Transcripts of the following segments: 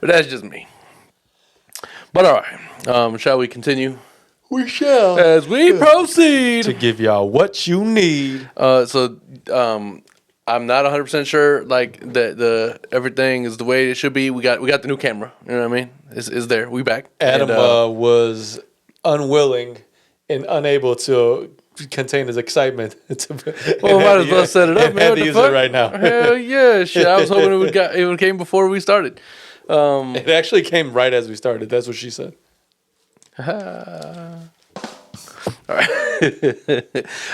But that's just me. But all right, shall we continue? We shall. As we proceed. To give y'all what you need. I'm not 100% sure, like, that the everything is the way it should be. We got the new camera. You know what I mean? It's there. We back. Adam was unwilling and unable to contain his excitement. Well, might as well set it up, man. Had to use it right now. Hell yeah, shit! I was hoping it would came before we started. It actually came right as we started. That's what she said. All right.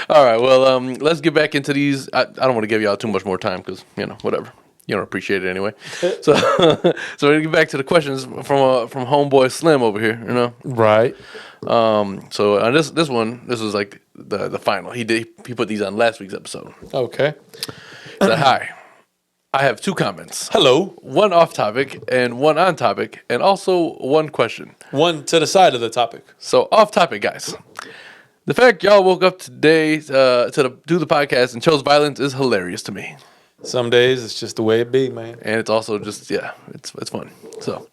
All right. Well, let's get back into these. I don't want to give y'all too much more time because, whatever. You don't appreciate it anyway. So we're going to get back to the questions from homeboy Slim over here, Right. So on this one, this was like the final. He put these on last week's episode. Okay. He said, hi. I have 2 comments. Hello. One off topic and one on topic, and also one question. One to the side of the topic. So off topic, guys. The fact y'all woke up today to do the podcast and chose violence is hilarious to me. Some days it's just the way it be, man. And it's also just, it's fun. So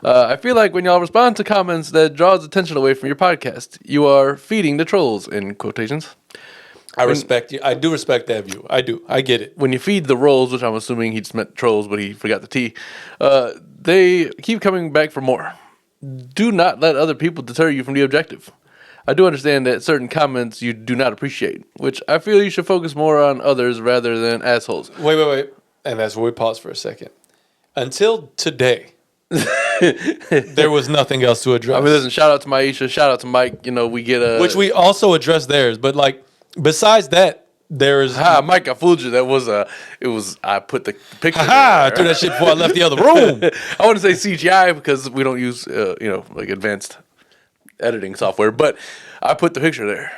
I feel like when y'all respond to comments that draws attention away from your podcast, you are feeding the trolls, in quotations. I respect you. I do respect that view. I do. I get it. When you feed the rolls, which I'm assuming he just meant trolls, but he forgot the T, they keep coming back for more. Do not let other people deter you from the objective. I do understand that certain comments you do not appreciate, which I feel you should focus more on others rather than assholes. Wait. And that's where we pause for a second. Until today, there was nothing else to address. I mean, listen, shout out to Maisha, shout out to Mike. We get which we also addressed theirs, but like besides that, there is Mike, I fooled you. I put the picture. I threw that shit before I left the other room. I want to say CGI because we don't use like advanced editing software, but I put the picture there.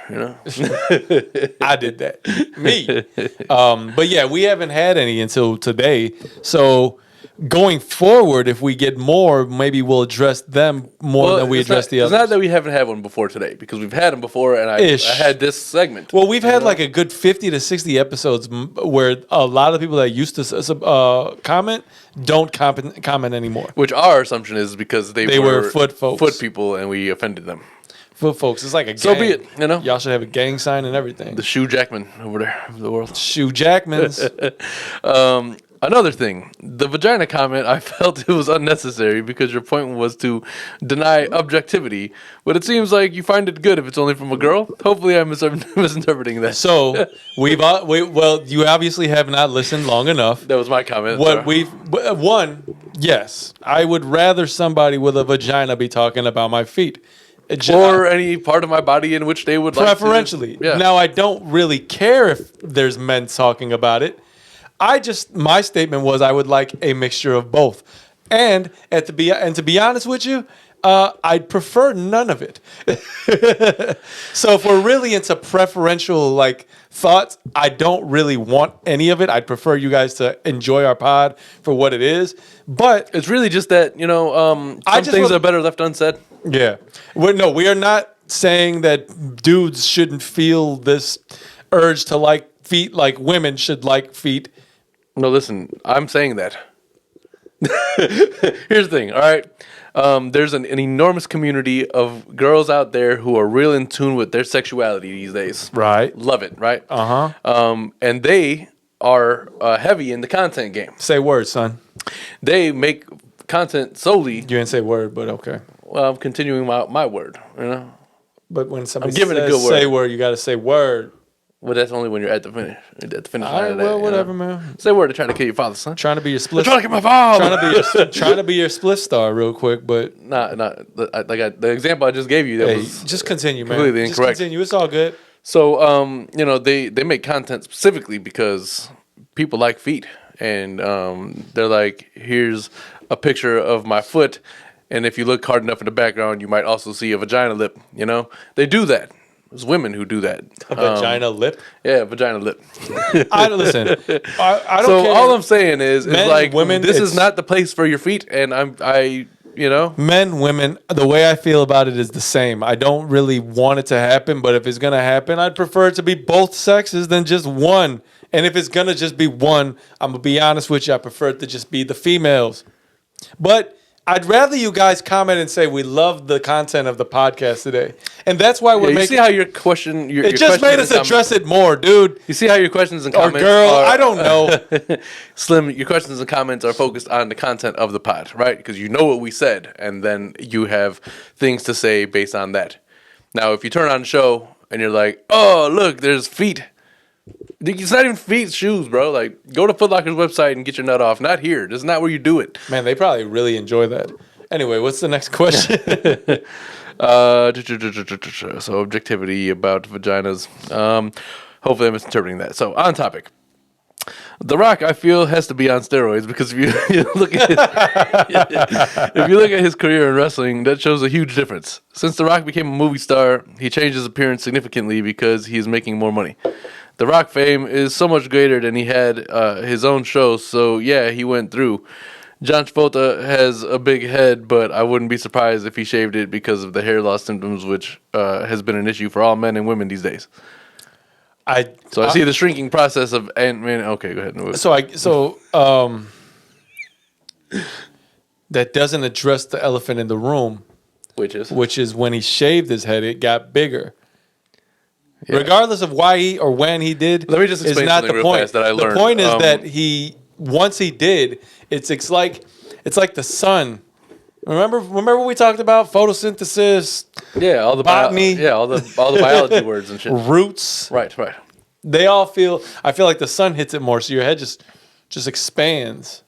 I did that. Me. But yeah, we haven't had any until today. So going forward, if we get more, maybe we'll address them more than we address the others. It's not that we haven't had one before today, because we've had them before, and I had this segment. Well, we've had like a good 50 to 60 episodes where a lot of people that used to comment don't comment anymore. Which our assumption is because they were foot folks. Foot people, and we offended them. Foot folks. It's like a gang. So be it, Y'all should have a gang sign and everything. The Shoe Jackman over there of the world. Shoe Jackmans. Another thing, the vagina comment, I felt it was unnecessary because your point was to deny objectivity, but it seems like you find it good if it's only from a girl. Hopefully I'm misinterpreting that. So, you obviously have not listened long enough. That was my comment. Yes, I would rather somebody with a vagina be talking about my feet. Or any part of my body in which they would preferentially. Like to. Yeah. Now, I don't really care if there's men talking about it. My statement was I would like a mixture of both. And to be honest with you, I'd prefer none of it. So if we're really into preferential like thoughts, I don't really want any of it. I'd prefer you guys to enjoy our pod for what it is. But it's really just that, some things are better left unsaid. Yeah. We are not saying that dudes shouldn't feel this urge to like feet like women should like feet. No, listen, I'm saying that. Here's the thing, all right? There's an enormous community of girls out there who are real in tune with their sexuality these days. Right. Love it, right? Uh-huh. And they are heavy in the content game. Say word, son. They make content solely. You didn't say word, but okay. Well, I'm continuing my word, But when somebody says a good word. Say word, you got to say word. Well, that's only when you're at the finish. At the finish line. Right, well, whatever, man. Say word to try to kill your father, son. Trying to be your split. Trying to get my father. Trying to be your split star, real quick, but the example I just gave you. That was just continue, man. Completely incorrect. Just continue. It's all good. So, they make content specifically because people like feet, and they're like, here's a picture of my foot, and if you look hard enough in the background, you might also see a vagina lip. They do that. There's women who do that. A vagina lip? Yeah, vagina lip. I don't care. All I'm saying is like, women, this is not the place for your feet, and Men, women, the way I feel about it is the same. I don't really want it to happen, but if it's going to happen, I'd prefer it to be both sexes than just one. And if it's going to just be one, I'm going to be honest with you, I prefer it to just be the females. But I'd rather you guys comment and say we love the content of the podcast today, and that's why we're You making. see how your question, your It just made us address it more, dude. You see how your questions and Or comments girl, are, I don't know. Slim, your questions and comments are focused on the content of the pod, right? Because you know what we said, and then you have things to say based on that. Now, if you turn on the show and you're like, oh, look, there's feet. It's not even feet, it's shoes, bro. Like, go to Foot Locker's website and get your nut off. Not here. This is not where you do it. Man, they probably really enjoy that. Anyway, what's the next question? So objectivity about vaginas. Hopefully I'm misinterpreting that. So on topic. The Rock, I feel, has to be on steroids because if you look at if you look at his career in wrestling, that shows a huge difference. Since The Rock became a movie star, he changed his appearance significantly because he is making more money. The Rock fame is so much greater than he had his own show, so yeah, he went through. John Travolta has a big head, but I wouldn't be surprised if he shaved it because of the hair loss symptoms, which has been an issue for all men and women these days. I see the shrinking process of Ant-Man. Okay, go ahead. That doesn't address the elephant in the room, which is when he shaved his head, it got bigger. Yeah. Regardless of why he or when he did, let me just explain something real fast that I learned. The point is that once he did, it's like the sun. Remember what we talked about? Photosynthesis. Yeah, all the botany. all the biology words and shit. Roots. Right. They all feel. I feel like the sun hits it more, so your head just expands.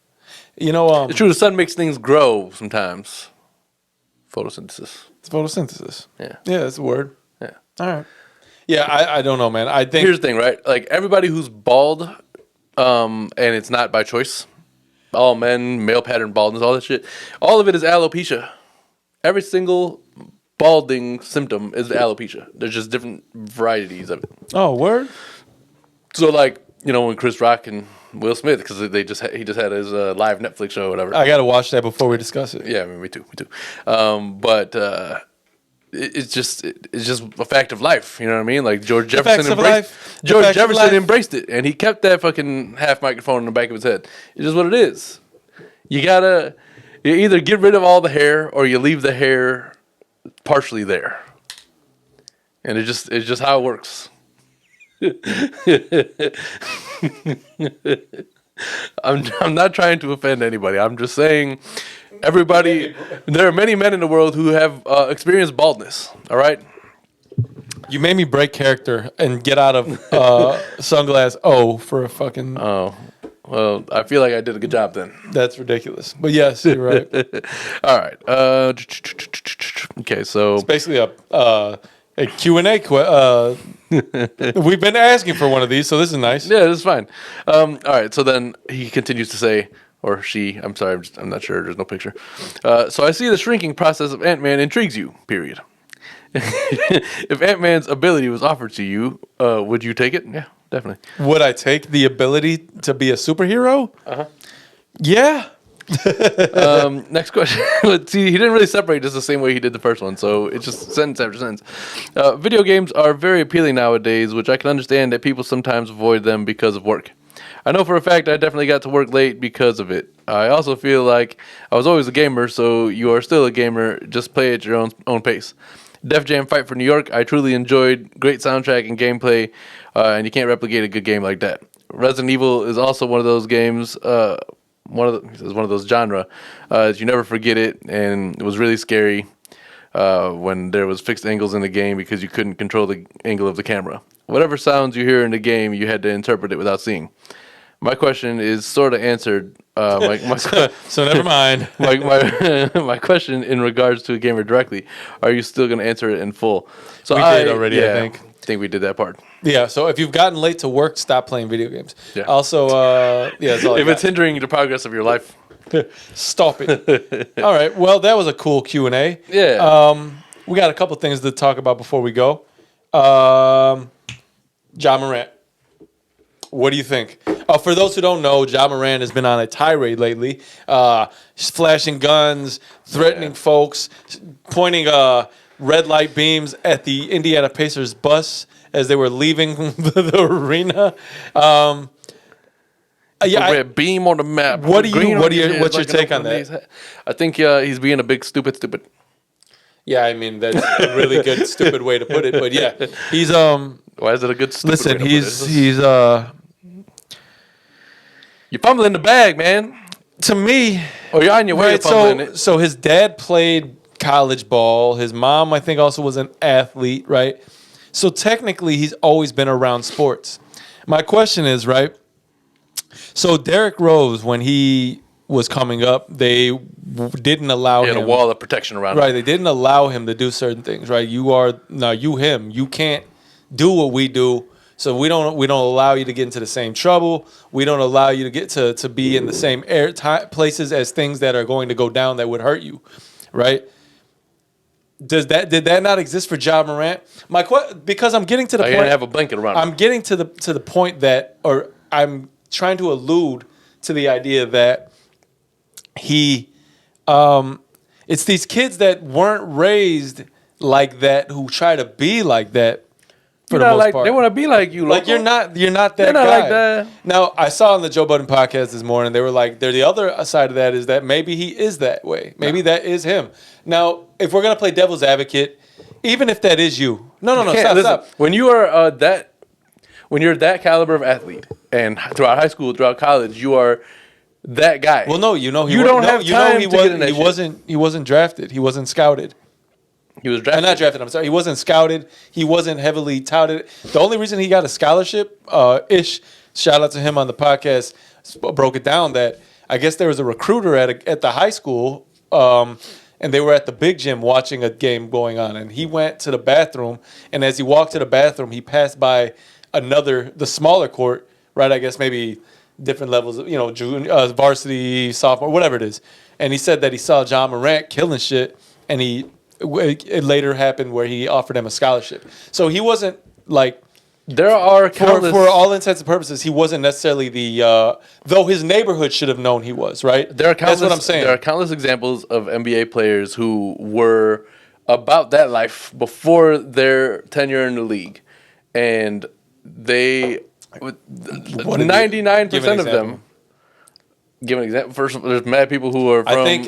You know, it's true. The sun makes things grow sometimes. Photosynthesis. It's photosynthesis. Yeah, that's a word. Yeah. All right. Yeah, I don't know, man. I think here's the thing, right? Like everybody who's bald, and it's not by choice. All men, male pattern baldness, all that shit. All of it is alopecia. Every single balding symptom is alopecia. There's just different varieties of it. Oh, word. So, like, when Chris Rock and Will Smith, because he just had his live Netflix show or whatever. I gotta watch that before we discuss it. Yeah, I mean, me too. But it's just a fact of life. You know what I mean? Like George Jefferson embraced it, and he kept that fucking half microphone in the back of his head. It's just what it is. You either get rid of all the hair or you leave the hair partially there, and it's just how it works. I'm not trying to offend anybody. I'm just saying, there are many men in the world who have experienced baldness. All right. You made me break character and get out of Sunglass O for a fucking. Oh, well, I feel like I did a good job then. That's ridiculous. But yes, you're right. All right. Okay, so it's basically a Q&A. We've been asking for one of these, so this is nice. Yeah, this is fine. All right, so then he continues to say, or she, I'm sorry, I'm not sure, there's no picture. So I see the shrinking process of Ant-Man intrigues you, period. If Ant-Man's ability was offered to you, would you take it? Yeah, definitely. Would I take the ability to be a superhero? Uh-huh. Yeah. Next question. See, he didn't really separate this the same way he did the first one, so it's just sentence after sentence. Video games are very appealing nowadays, which I can understand that people sometimes avoid them because of work. I know for a fact I definitely got to work late because of it. I also feel like I was always a gamer, so you are still a gamer. Just play at your own pace. Def Jam Fight for New York, I truly enjoyed. Great soundtrack and gameplay, and you can't replicate a good game like that. Resident Evil is also one of those games, one of those genre. You never forget it, and it was really scary when there was fixed angles in the game because you couldn't control the angle of the camera. Whatever sounds you hear in the game, you had to interpret it without seeing. My question is sort of answered. So never mind. My question in regards to a gamer directly, are you still going to answer it in full? So we did already, I think we did that part. Yeah, so if you've gotten late to work, stop playing video games. Yeah. Also, that's all if it's hindering the progress of your life, stop it. All right, well, that was a cool Q&A. Yeah. We got a couple things to talk about before we go. Ja Morant. What do you think? For those who don't know, Ja Morant has been on a tirade lately, flashing guns, threatening folks, pointing red light beams at the Indiana Pacers bus as they were leaving the arena. Yeah, a red beam on the map. What do you? What's your like take on that? I think he's being a big stupid. Yeah, I mean that's a really good stupid way to put it. But yeah, he's Why is it a good stupid Listen, way to he's put it? he's You're fumbling the bag, man. to me. Oh, you're on your way Right, to fumbling it. so his dad played college ball. His mom, I think, also was an athlete, right? So technically, he's always been around sports. My question is, right? So Derrick Rose, when he was coming up, they didn't allow He had him. a wall of protection around Right, him. they didn't allow him to do certain things. Right, you can't do what we do. So we don't allow you to get into the same trouble. We don't allow you to get to be in the same places as things that are going to go down that would hurt you, right? Did that not exist for Ja Morant? Because I'm getting to the He point. didn't have a blanket around him. I'm getting to the point that, or I'm trying to allude to the idea that it's these kids that weren't raised like that who try to be like that. For the most part. They want to be like you. Like loco. you're not that They're not guy. like that. Now I saw on the Joe Budden podcast this morning, they were like, the other side of that is that maybe he is that way. Maybe that is him. Now, if we're gonna play devil's advocate, even if that is you, no, stop. When you are when you're that caliber of athlete, and throughout high school, throughout college, you are that guy. Well, no, he wasn't drafted. He wasn't scouted. He was drafted. Not drafted. I'm sorry. He wasn't scouted. He wasn't heavily touted. The only reason he got a scholarship, shout out to him on the podcast, broke it down that I guess there was a recruiter at the high school, and they were at the big gym watching a game going on, and he went to the bathroom, and as he walked to the bathroom, he passed by the smaller court, right? I guess maybe different levels, junior, varsity, sophomore, whatever it is, and he said that he saw Ja Morant killing shit, and it later happened where he offered him a scholarship. So he wasn't like, there are countless, for all intents and purposes, he wasn't necessarily though his neighborhood should have known he was, right? That's what I'm saying. There are countless examples of NBA players who were about that life before their tenure in the league, and they, 99% of them. Give an example. First, there's mad people who are I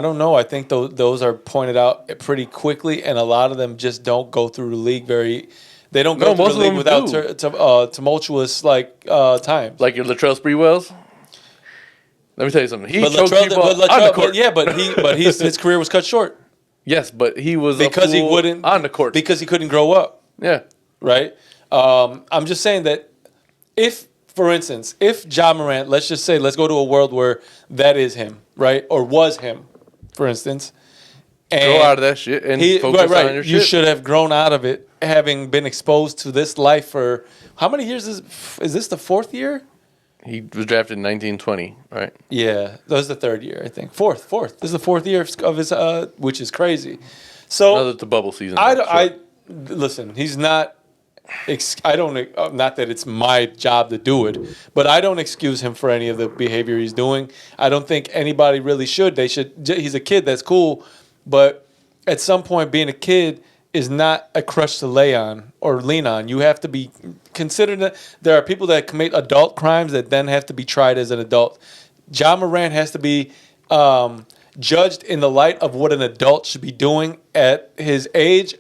don't know. I think those are pointed out pretty quickly, and a lot of them just don't go through the league They don't go through the league without tumultuous times. Like your Latrell Sprewells. Let me tell you something. He choked people on the court. But his career was cut short. Yes, but he was because he wouldn't on the court because he couldn't grow up. Yeah. Right. I'm just saying that for instance, if Ja Morant, let's go to a world where that is him, right? Or was him, for instance. And grow out of that shit and focus on your shit. You should have grown out of it, having been exposed to this life for how many years is this the fourth year? He was drafted in 1920, right? Yeah, that was the third year, I think. Fourth. This is the fourth year of his, which is crazy. So now that the bubble season. Listen. He's not. I don't. Not that it's my job to do it, but I don't excuse him for any of the behavior he's doing. I don't think anybody really should. They should. He's a kid. That's cool, but at some point, being a kid is not a crutch to lay on or lean on. You have to be considered. There are people that commit adult crimes that then have to be tried as an adult. Ja Morant has to be judged in the light of what an adult should be doing at his age,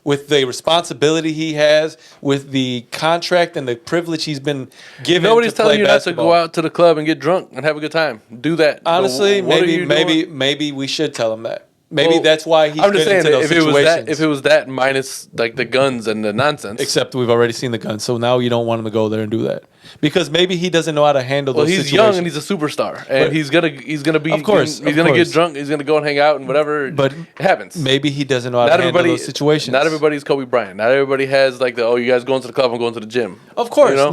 with the responsibility he has, with the contract and the privilege he's been given. Nobody's to play telling you basketball. not to go out to the club and get drunk and have a good time. Do that. Honestly, maybe we should tell him that. Maybe that's why he's I'm just saying into those situations. if it was that minus like the guns and the nonsense. Except we've already seen the guns, so now you don't want him to go there and do that because maybe he doesn't know how to handle those situations. Well, he's young and he's a superstar, and he's gonna be. Of course, he's gonna get drunk. He's gonna go and hang out and whatever. But it happens. Maybe he doesn't know how to handle those situations. Not everybody's Kobe Bryant. Not everybody has like you guys going to the club and going to the gym. Of course, no,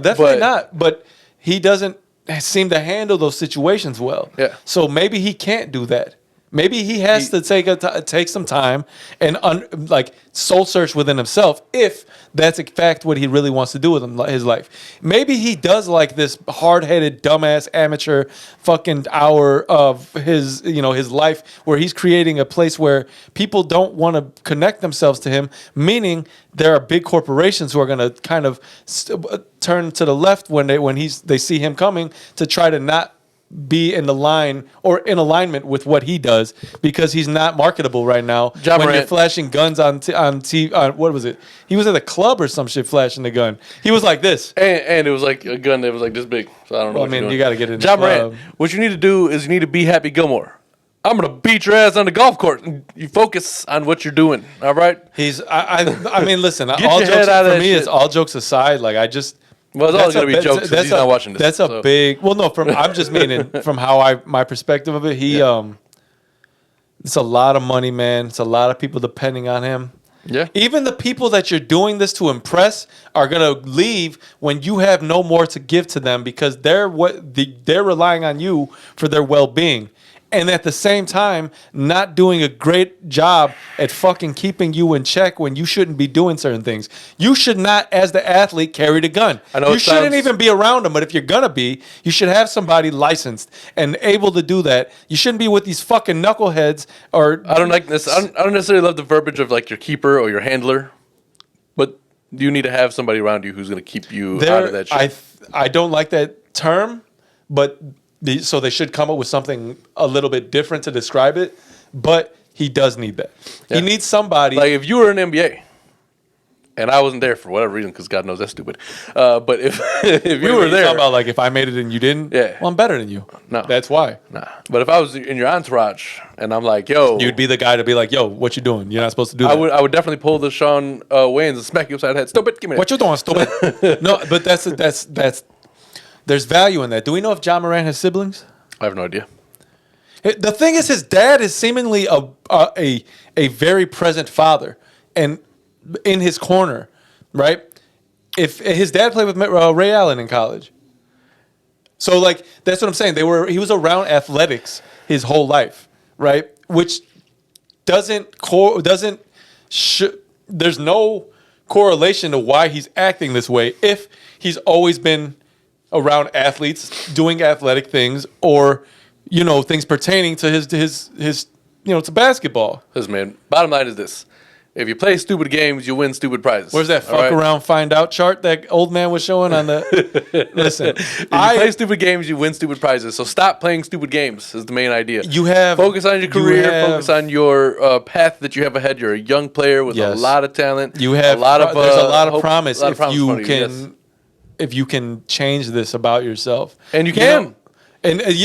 definitely not. But he doesn't seem to handle those situations well. Yeah. So maybe he can't do that. Maybe he has to take some time and like soul search within himself if that's in fact what he really wants to do with his life. Maybe he does like this hard-headed, dumbass, amateur fucking hour of his life where he's creating a place where people don't want to connect themselves to him, meaning there are big corporations who are going to kind of turn to the left when they see him coming to try to not be in the line or in alignment with what he does because he's not marketable right now. Ja when Morant. you're flashing guns on TV, what was it? He was at a club or some shit flashing the gun. He was like this. And it was like a gun that was like this big. So I don't know. Well, I mean, you got to get in. Ja Morant, what you need to do is you need to be Happy Gilmore. I'm gonna beat your ass on the golf course. You focus on what you're doing. All right. I mean, listen. Get all your jokes head out of for that me. shit. It's all jokes aside. Like I just. Well, it's always gonna be jokes because he's not watching this. That's a big. Well, no, I'm just meaning from how my perspective of it. It's a lot of money, man. It's a lot of people depending on him. Yeah. Even the people that you're doing this to impress are gonna leave when you have no more to give to them because they're relying on you for their well-being. And at the same time, not doing a great job at fucking keeping you in check when you shouldn't be doing certain things. You should not, as the athlete, carry the gun. I know you shouldn't even be around them, but if you're gonna be, you should have somebody licensed and able to do that. You shouldn't be with these fucking knuckleheads or... I don't like this. I don't necessarily love the verbiage of like your keeper or your handler, but you need to have somebody around you who's going to keep you out of that shit. I don't like that term, but... So they should come up with something a little bit different to describe it, but he does need that. Yeah. He needs somebody. Like if you were in NBA, and I wasn't there for whatever reason, because God knows that's stupid. But if you were there, talking about like if I made it and you didn't, Yeah. well, I'm better than you. No. That's why. nah. But if I was in your entourage, and I'm like, yo, You'd be the guy to be like, "Yo, what you doing? You're not supposed to do that. I would definitely pull the Sean Wayans and smack you upside the head. Stupid, give me that. What you doing, stupid?" No, but that's. There's value in that. Do we know if Ja Morant has siblings? I have no idea. The thing is, his dad is seemingly a very present father, and in his corner, right? If his dad played with Ray Allen in college, so like that's what I'm saying. He was around athletics his whole life, right? Which there's no correlation to why he's acting this way if he's always been around athletes doing athletic things or things pertaining to his to basketball. Listen, man, bottom line is this. If you play stupid games, you win stupid prizes. Where's that fuck around find out chart that old man was showing on the listen, If you play stupid games, you win stupid prizes. So stop playing stupid games is the main idea. Focus on your career, focus on your path that you have ahead. You're a young player with a lot of talent. You have there's a lot of promise if you can change this about yourself. And you can.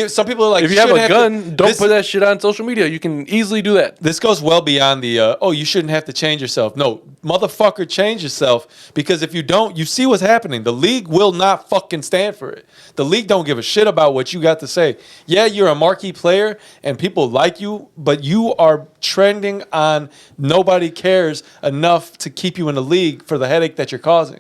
Some people are like, if you have a gun, don't put that shit on social media. You can easily do that. This goes well beyond the, you shouldn't have to change yourself. No, motherfucker, change yourself. Because if you don't, you see what's happening. The league will not fucking stand for it. The league don't give a shit about what you got to say. Yeah, you're a marquee player and people like you, but you are trending on nobody cares enough to keep you in the league for the headache that you're causing.